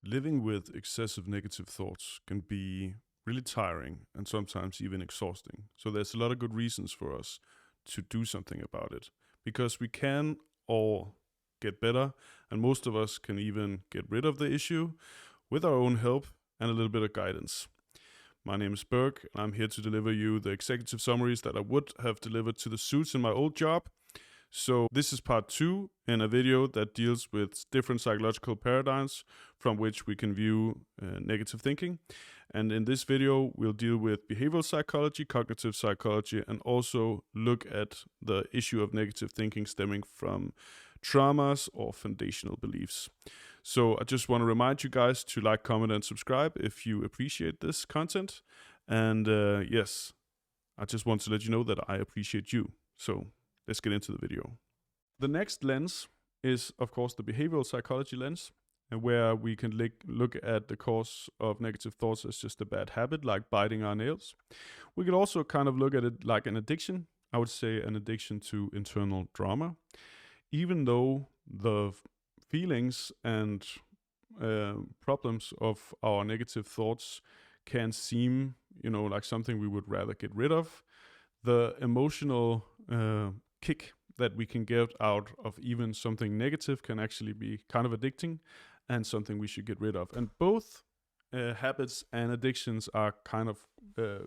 Living with excessive negative thoughts can be really tiring and sometimes even exhausting. So there's a lot of good reasons for us to do something about it because we can all get better, and most of us can even get rid of the issue with our own help and a little bit of guidance. My name is Berg, and I'm here to deliver you the executive summaries that I would have delivered to the suits in my old job. So this is part 2 in a video that deals with different psychological paradigms from which we can view negative thinking. And in this video, we'll deal with behavioral psychology, cognitive psychology, and also look at the issue of negative thinking stemming from traumas or foundational beliefs. So I just want to remind you guys to like, comment, and subscribe if you appreciate this content. And yes, I just want to let you know that I appreciate you. So let's get into the video. The next lens is, of course, the behavioral psychology lens, and where we can look at the cause of negative thoughts as just a bad habit, like biting our nails. We could also kind of look at it like an addiction. I would say an addiction to internal drama, even though the feelings and problems of our negative thoughts can seem, like something we would rather get rid of. The emotional kick that we can get out of even something negative can actually be kind of addicting and something we should get rid of. And both habits and addictions are kind of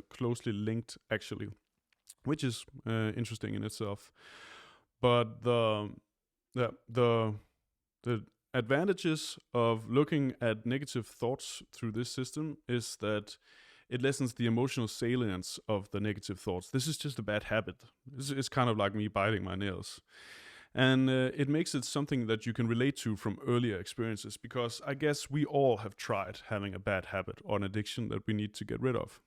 closely linked, actually, which is interesting in itself. But the advantages of looking at negative thoughts through this system is that it lessens the emotional salience of the negative thoughts. This is just a bad habit. It's kind of like me biting my nails. And it makes it something that you can relate to from earlier experiences, because I guess we all have tried having a bad habit or an addiction that we need to get rid of.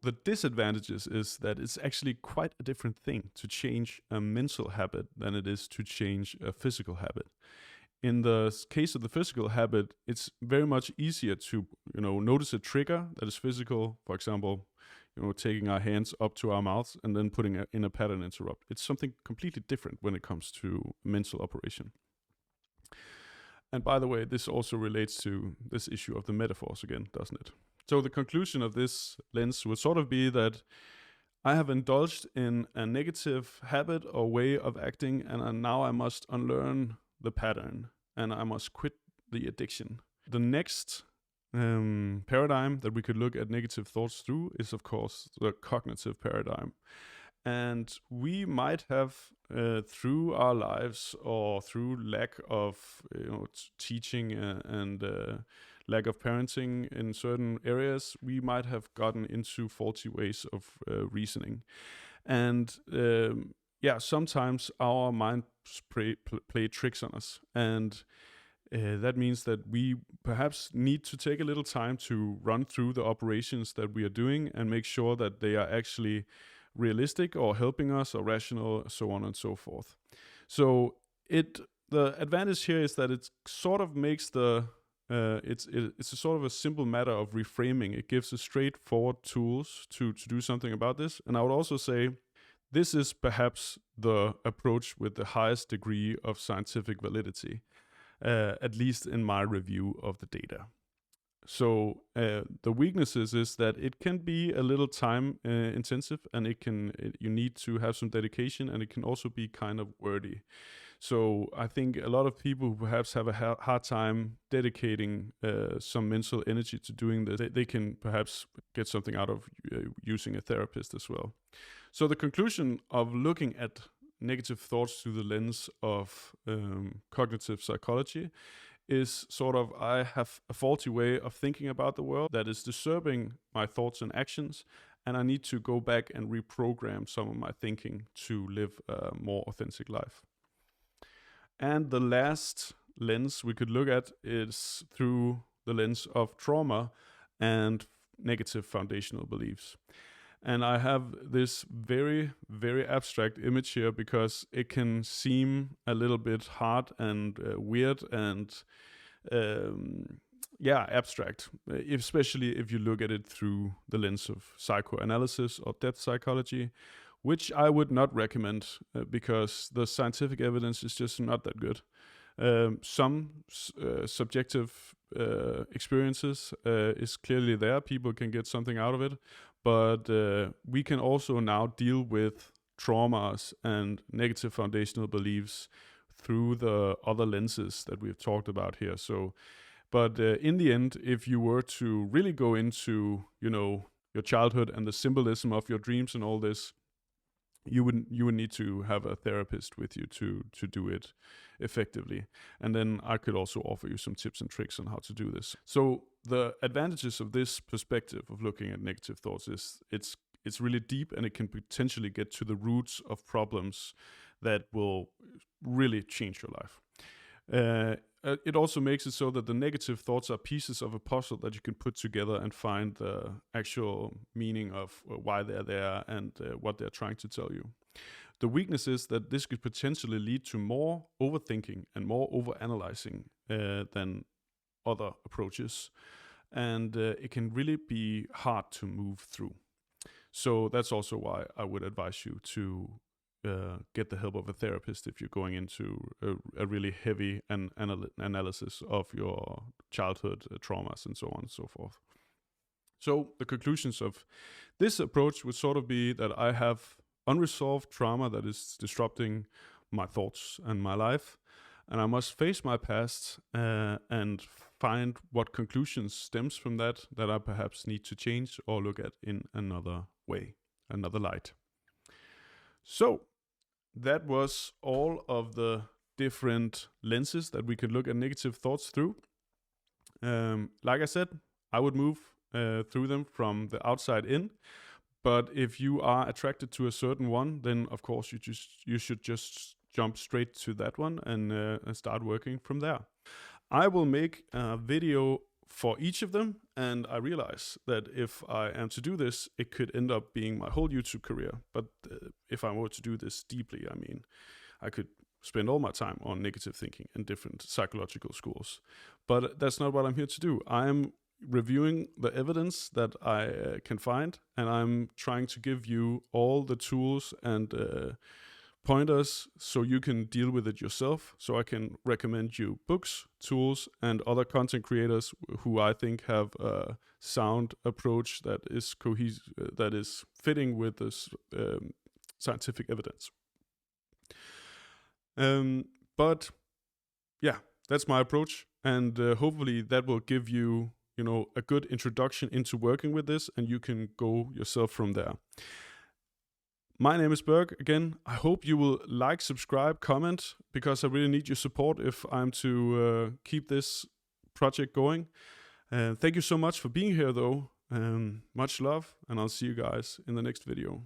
The disadvantages is that it's actually quite a different thing to change a mental habit than it is to change a physical habit. In the case of the physical habit, it's very much easier to, notice a trigger that is physical. For example, taking our hands up to our mouths and then putting in a pattern interrupt. It's something completely different when it comes to mental operation. And by the way, this also relates to this issue of the metaphors again, doesn't it? So the conclusion of this lens would sort of be that I have indulged in a negative habit or way of acting, and now I must unlearn the pattern, and I must quit the addiction. The next paradigm that we could look at negative thoughts through is, of course, the cognitive paradigm. And we might have, through our lives or through lack of teaching and lack of parenting in certain areas, we might have gotten into faulty ways of reasoning. And sometimes our minds play tricks on us, and that means that we perhaps need to take a little time to run through the operations that we are doing and make sure that they are actually realistic or helping us or rational, so on and so forth. So the advantage here is that it sort of makes it's a sort of a simple matter of reframing. It gives us straightforward tools to do something about this. And I would also say this is perhaps the approach with the highest degree of scientific validity, at least in my review of the data. So the weaknesses is that it can be a little time intensive, and you need to have some dedication, and it can also be kind of wordy. So I think a lot of people who perhaps have a hard time dedicating some mental energy to doing this, they can perhaps get something out of using a therapist as well. So the conclusion of looking at negative thoughts through the lens of cognitive psychology is sort of, I have a faulty way of thinking about the world that is disturbing my thoughts and actions, and I need to go back and reprogram some of my thinking to live a more authentic life. And the last lens we could look at is through the lens of trauma and negative foundational beliefs. And I have this very, very abstract image here because it can seem a little bit hard and weird and abstract, especially if you look at it through the lens of psychoanalysis or depth psychology, which I would not recommend because the scientific evidence is just not that good. Some subjective experiences is clearly there. People can get something out of it, but we can also now deal with traumas and negative foundational beliefs through the other lenses that we've talked about here. So, but in the end, if you were to really go into, your childhood and the symbolism of your dreams and all this, you would need to have a therapist with you to do it effectively. And then I could also offer you some tips and tricks on how to do this. So the advantages of this perspective of looking at negative thoughts is it's really deep, and it can potentially get to the roots of problems that will really change your life. It also makes it so that the negative thoughts are pieces of a puzzle that you can put together and find the actual meaning of why they're there and what they're trying to tell you. The weakness is that this could potentially lead to more overthinking and more overanalyzing than other approaches, and it can really be hard to move through. So that's also why I would advise you to get the help of a therapist if you're going into a really heavy analysis of your childhood traumas and so on and so forth. So the conclusions of this approach would sort of be that I have unresolved trauma that is disrupting my thoughts and my life, and I must face my past and find what conclusions stems from that I perhaps need to change or look at in another way, another light. So that was all of the different lenses that we could look at negative thoughts through. Like I said, I would move through them from the outside in. But if you are attracted to a certain one, then of course you should just jump straight to that one and start working from there. I will make a video for each of them, and I realize that if I am to do this, it could end up being my whole YouTube career. But if I were to do this deeply, I mean, I could spend all my time on negative thinking and different psychological schools. But that's not what I'm here to do. I'm reviewing the evidence that I can find, and I'm trying to give you all the tools and pointers so you can deal with it yourself. So I can recommend you books, tools, and other content creators who I think have a sound approach that is that is fitting with this scientific evidence. But yeah, that's my approach, and hopefully that will give you a good introduction into working with this, and you can go yourself from there. My name is Berg. Again, I hope you will like, subscribe, comment, because I really need your support if I'm to keep this project going. Thank you so much for being here, though. Much love, and I'll see you guys in the next video.